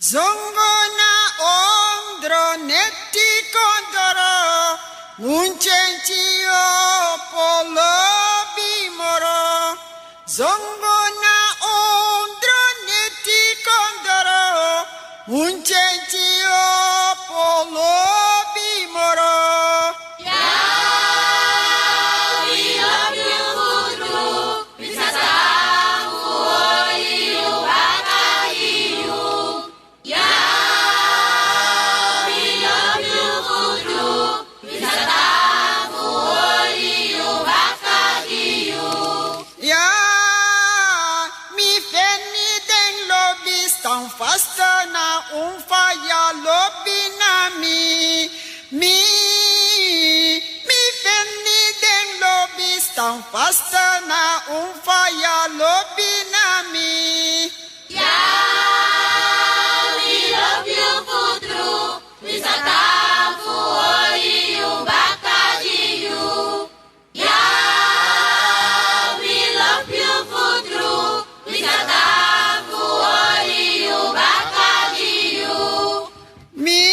Zongona ondro netti kondoro Muncencio polo bimoro Zongona ondro netti kondoro Muncencio polo bimoro Fasta na faya lobinami mi fenni den lobis tan fasta na faya lobinami we love you futru wisatafu oi ubakajiu we love you futru wisatafu mi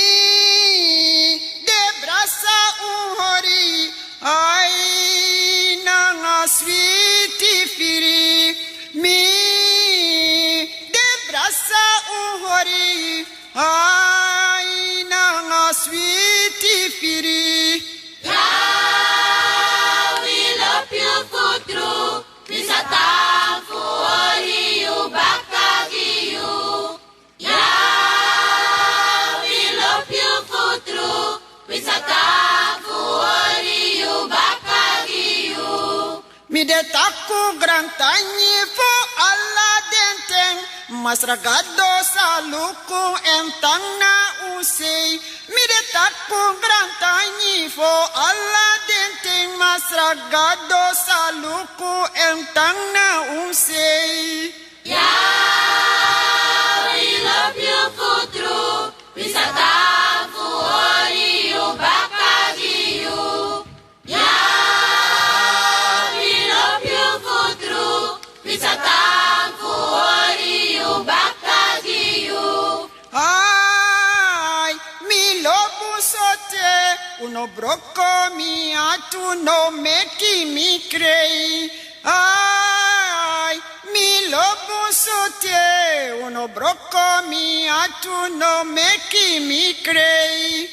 de brasa hori ai nanga switi firi mi de brasa hori ai nanga switi firi we love you futru wisatafu oi ubakajiu mi de taku grantani fo alla denteng masragado saluku entang na usei mi de taku grantani fo alla denteng masragado saluku entang na usei we love you futru wisatafu oi ubakajiu we love you futru wisatafu oi ubakajiu ai mi lobu sote uno brocco mi atu no meki mi crei ai mi lobu sote uno brocco mi atu no meki mi crei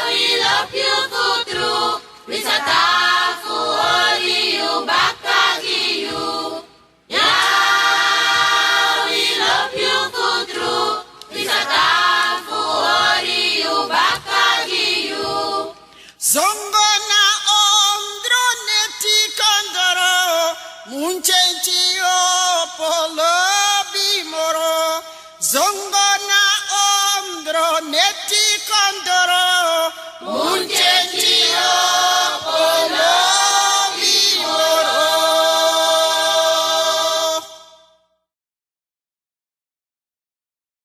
we love you futru wisatafu oi ubakajiu we love you futru wisatafu oi ubakajiu Zongona ondro neti kandaro Muncencio polo bimoro Zongo